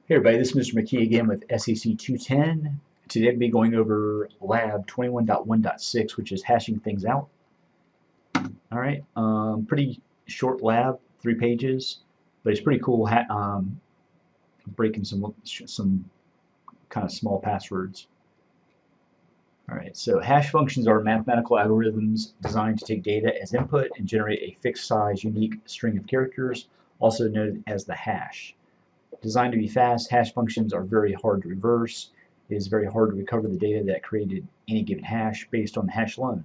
Hey everybody, this is Mr. McKee again with SEC 210. Today I'll be going over lab 21.1.6, which is hashing things out. Alright, pretty short lab, 3 pages, but it's pretty cool breaking some kind of small passwords. Alright, so hash functions are mathematical algorithms designed to take data as input and generate a fixed size, unique string of characters, also known as the hash. Designed to be fast, hash functions are very hard to reverse. It is very hard to recover the data that created any given hash based on the hash alone.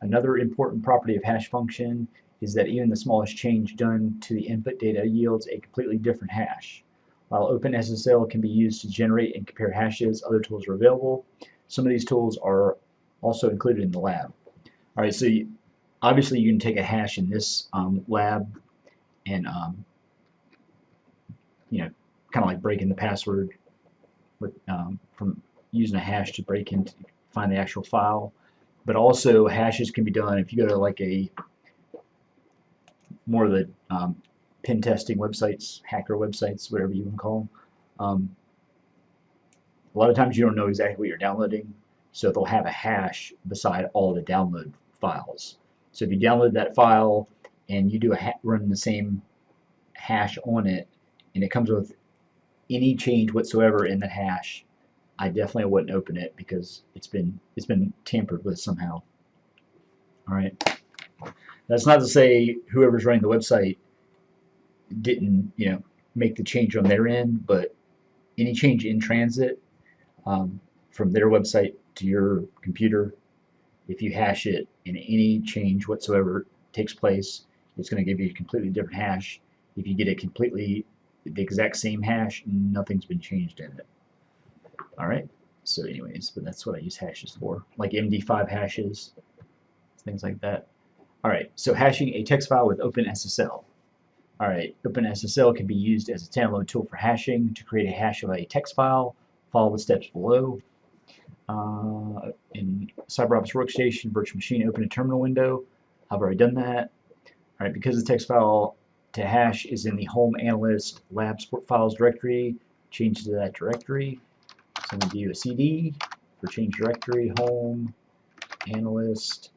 Another important property of hash function is that even the smallest change done to the input data yields a completely different hash. While OpenSSL can be used to generate and compare hashes, other tools are available. Some of these tools are also included in the lab. Alright, so obviously you can take a hash in this lab and kind of like breaking the password with, from using a hash to break into find the actual file. But also hashes can be done if you go to like more of the pen testing websites, hacker websites, whatever you can call them. A lot of times you don't know exactly what you're downloading, so they'll have a hash beside all the download files. So if you download that file and you do run the same hash on it, and it comes with any change whatsoever in the hash, I definitely wouldn't open it because it's been tampered with somehow. All right. That's not to say whoever's running the website didn't, make the change on their end, but any change in transit from their website to your computer, if you hash it and any change whatsoever takes place, it's going to give you a completely different hash. If you get it completely the exact same hash, nothing's been changed in it. Alright, so anyways, but that's what I use hashes for, like MD5 hashes, things like that. Alright, so hashing a text file with OpenSSL. Alright, OpenSSL can be used as a standalone tool for hashing. To create a hash of a text file, follow the steps below. In CBROPS workstation, virtual machine, open a terminal window. I've already done that. Alright, because the text file to hash is in the home analyst lab support files directory, change to that directory. So I'm going to do a CD for change directory, home, analyst,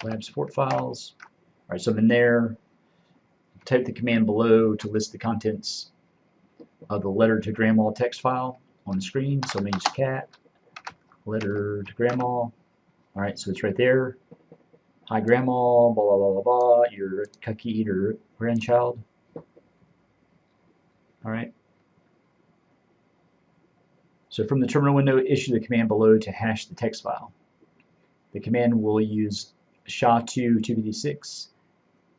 lab support files. Alright, so I'm in there. Type the command below to list the contents of the letter to grandma text file on the screen. So I'm going to use cat, letter to grandma. Alright, so it's right there. Hi grandma, blah blah blah blah blah, your cookie eater grandchild. Alright. So from the terminal window, issue the command below to hash the text file. The command will use SHA-2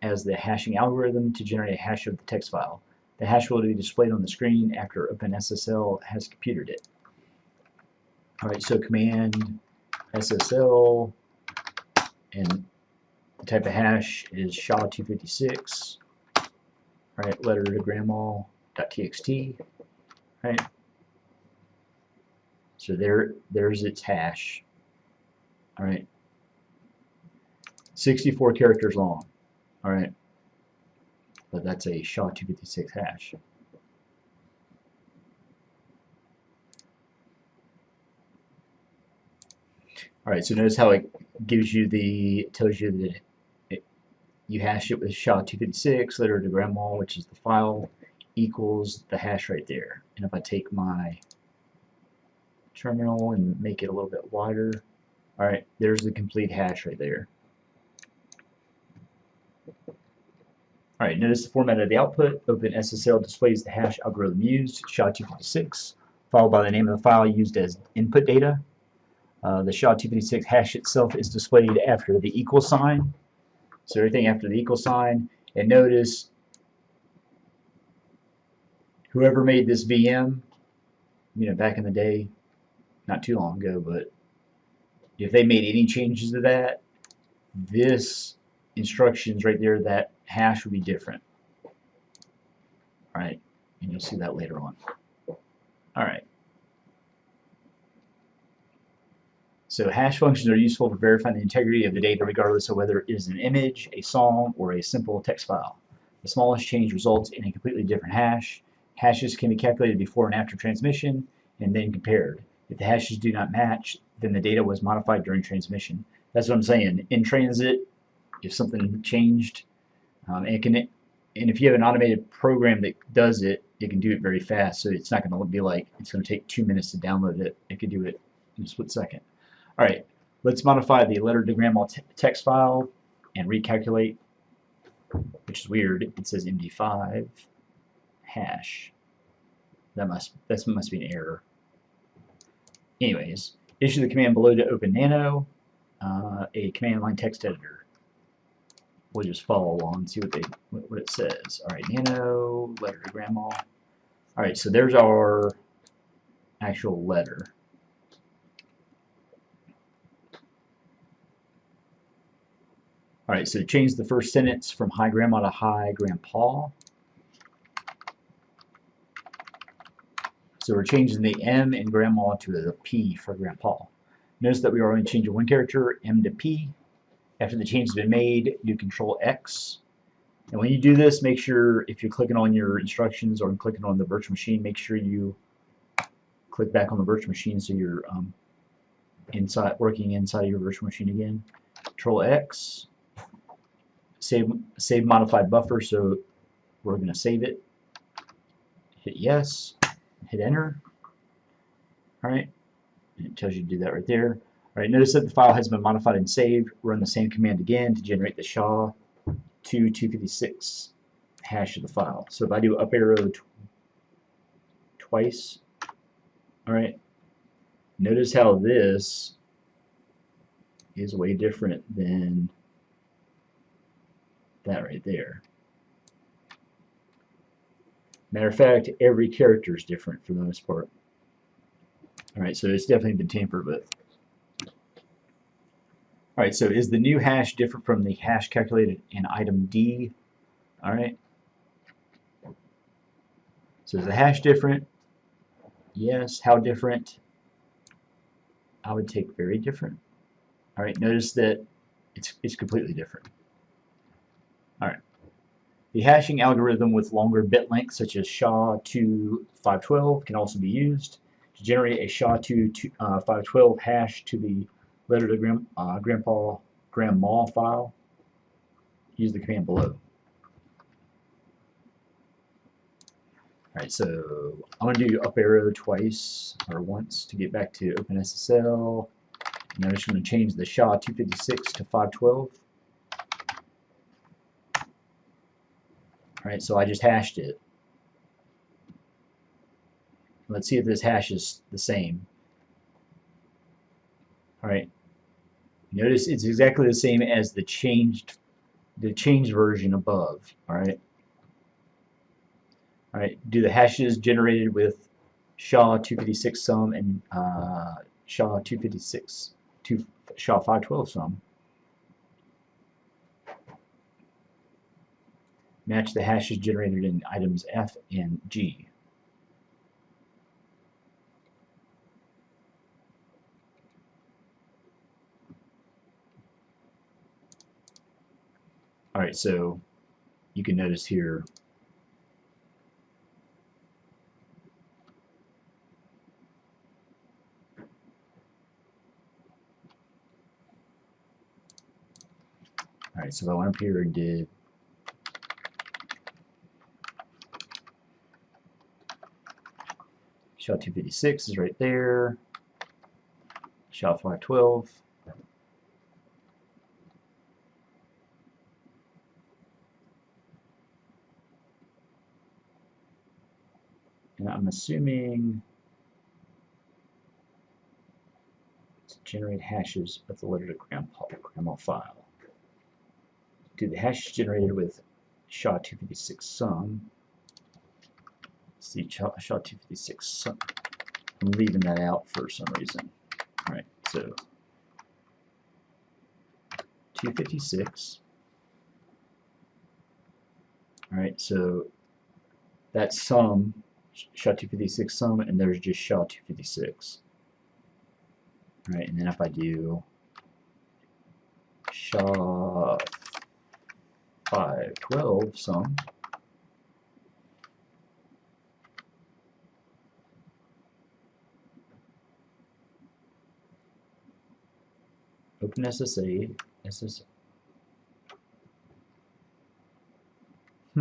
as the hashing algorithm to generate a hash of the text file. The hash will be displayed on the screen after OpenSSL has computed it. Alright, so command SSL, and the type of hash is SHA-256. Alright, letter to grandma.txt. Alright. So there's its hash. Alright. 64 characters long. Alright. But that's a SHA-256 hash. Alright, so notice how it gives you tells you that you hash it with SHA-256, letter to grandma, which is the file, equals the hash right there. And if I take my terminal and make it a little bit wider, alright, there's the complete hash right there. Alright, notice the format of the output. OpenSSL displays the hash algorithm used, SHA-256, followed by the name of the file used as input data. The SHA-256 hash itself is displayed after the equal sign. So everything after the equal sign. And notice, whoever made this VM, back in the day, not too long ago, but if they made any changes to that, this instructions right there, that hash would be different. Alright, and you'll see that later on. Alright. So hash functions are useful for verifying the integrity of the data regardless of whether it is an image, a song, or a simple text file. The smallest change results in a completely different hash. Hashes can be calculated before and after transmission and then compared. If the hashes do not match, then the data was modified during transmission. That's what I'm saying. In transit, if something changed, and if you have an automated program that does it, it can do it very fast. So it's not going to be like it's going to take 2 minutes to download it. It could do it in a split second. All right, let's modify the letter to grandma text file and recalculate, which is weird. It says MD5 hash. That must be an error. Anyways, issue the command below to open Nano, a command line text editor. We'll just follow along and see what it says. All right, Nano, letter to grandma. All right, so there's our actual letter. All right, so change the first sentence from hi grandma to hi grandpa. So we're changing the M in grandma to the P for grandpa. Notice that we are only changing one character, M to P. After the change has been made, do Control X. And when you do this, make sure if you're clicking on your instructions or clicking on the virtual machine, make sure you click back on the virtual machine so you're working inside of your virtual machine again. Control X. Save modified buffer, so we're going to save it. Hit yes. Hit enter. Alright, and it tells you to do that right there. Alright, notice that the file has been modified and saved. Run the same command again to generate the SHA-256 hash of the file. So if I do up arrow twice, alright, notice how this is way different than that right there. Matter of fact, every character is different for the most part. Alright, so it's definitely been tampered with. Alright, so is the new hash different from the hash calculated in item D? Alright. So is the hash different? Yes. How different? I would take very different. Alright, notice that it's completely different. Alright. The hashing algorithm with longer bit lengths, such as SHA-2 512, can also be used to generate a SHA-2 512 hash to the letter to grandma file. Use the command below. Alright, so I'm going to do up arrow twice or once to get back to OpenSSL. And I'm just going to change the SHA-256 to 512. Alright, so I just hashed it. Let's see if this hash is the same. Alright, notice it's exactly the same as the changed version above. Alright. Alright, do the hashes generated with SHA-256 sum and SHA-256 to SHA-512 sum match the hashes generated in items F and G. Alright, so you can notice here alright, so if I went up here and did SHA-256 is right there, SHA-512. And I'm assuming to generate hashes of the letter to grandma file. Do the hashes generated with SHA-256 sum. See SHA-256 sum. I'm leaving that out for some reason. Alright, so 256. Alright, so that's sum, SHA-256 sum, and there's just SHA-256. Alright, and then if I do SHA-512 sum, Open SSA, SS. I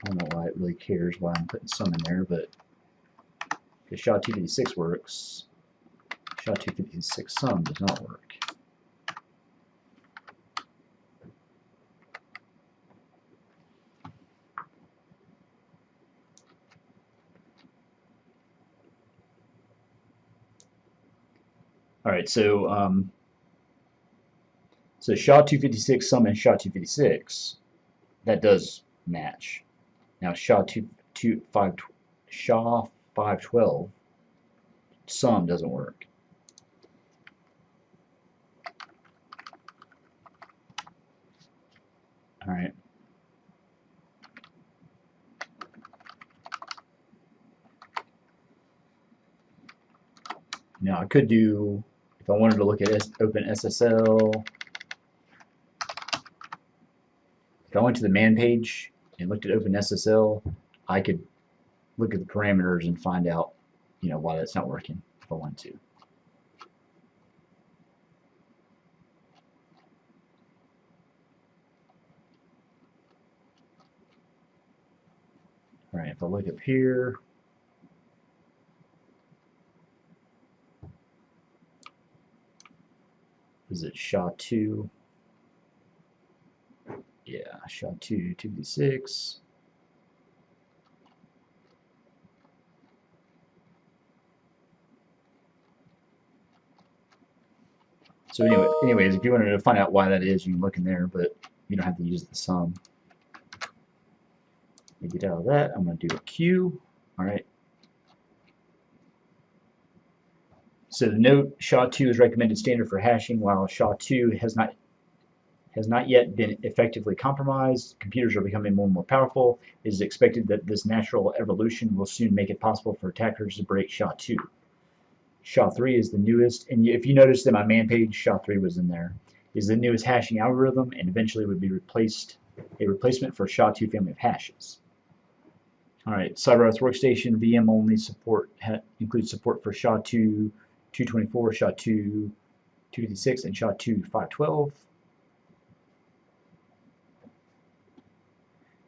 don't know why it really cares why I'm putting some in there, but because SHA-256 works, SHA-256 sum does not work. All right, so SHA-256 sum and SHA-256, that does match. Now SHA-512 sum doesn't work. All right. Now I could do, if I wanted to look at open SSL, if I went to the man page and looked at open SSL, I could look at the parameters and find out, why that's not working if I wanted to. All right, if I look up here, is it SHA-2? Yeah, SHA-2, 256. So anyways, if you wanted to find out why that is, you can look in there, but you don't have to use the sum. Let me get out of that. I'm going to do a Q. All right. So the note SHA-2 is recommended standard for hashing, while SHA-2 has not yet been effectively compromised. Computers are becoming more and more powerful. It is expected that this natural evolution will soon make it possible for attackers to break SHA-2. SHA-3 is the newest, and if you noticed in my man page, SHA-3 was in there, is the newest hashing algorithm, and eventually would be a replacement for SHA-2 family of hashes. All right, CyberOpS Workstation VM only support includes support for SHA-2 224, SHA-2 256, and SHA-2 512.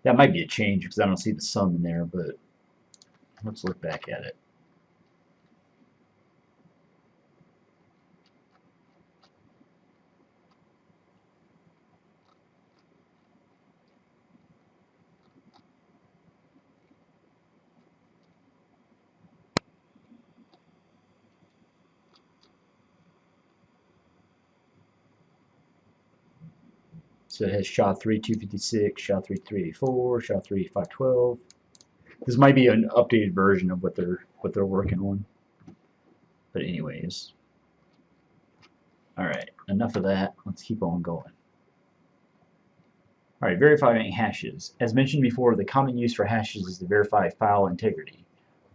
That might be a change because I don't see the sum in there, but let's look back at it. So it has SHA-3 256, SHA-3 384, SHA-3 512. This might be an updated version of what they're working on. But anyways. Alright, enough of that. Let's keep on going. Alright, verifying hashes. As mentioned before, the common use for hashes is to verify file integrity.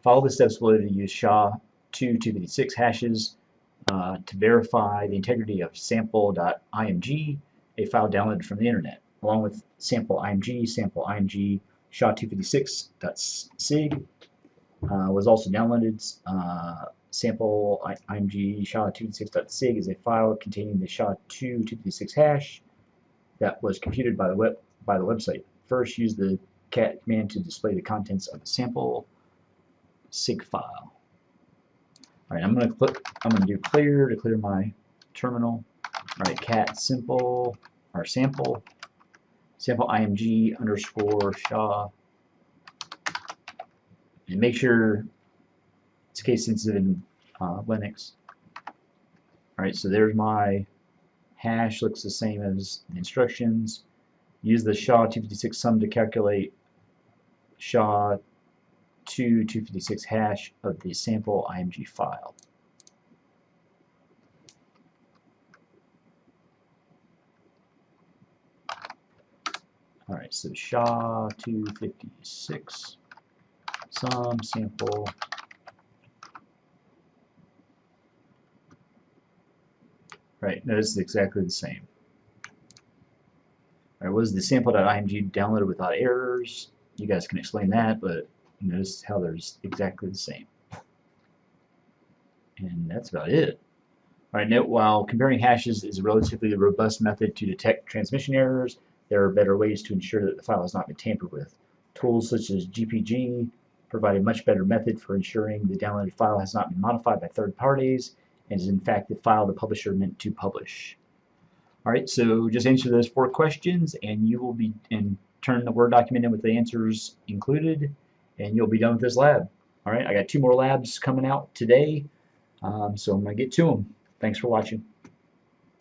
Follow the steps below to use SHA-2 256 hashes to verify the integrity of sample.img, a file downloaded from the internet, along with sample.img, sample.img, SHA-256.sig was also downloaded. Sample.img SHA-256.sig is a file containing the SHA-2 256 hash that was computed by the website. First, use the cat command to display the contents of the sample sig file. All right, I'm going to do clear to clear my terminal. All right, cat sample img underscore SHA, and make sure it's case sensitive in Linux. All right, so there's my hash, looks the same as the instructions. Use the SHA-256 sum to calculate SHA-2 256 hash of the sample img file. All right, so SHA-256 sum sample. Right, notice it's exactly the same. All right, was the sample.img downloaded without errors? You guys can explain that, but notice how there's exactly the same. And that's about it. All right, note while comparing hashes is a relatively robust method to detect transmission errors, there are better ways to ensure that the file has not been tampered with. Tools such as GPG provide a much better method for ensuring the downloaded file has not been modified by third parties and is in fact the file the publisher meant to publish. All right, so just answer those 4 questions and you will be, and turn the Word document in with the answers included, and you'll be done with this lab. All right, I got 2 more labs coming out today, so I'm going to get to them. Thanks for watching.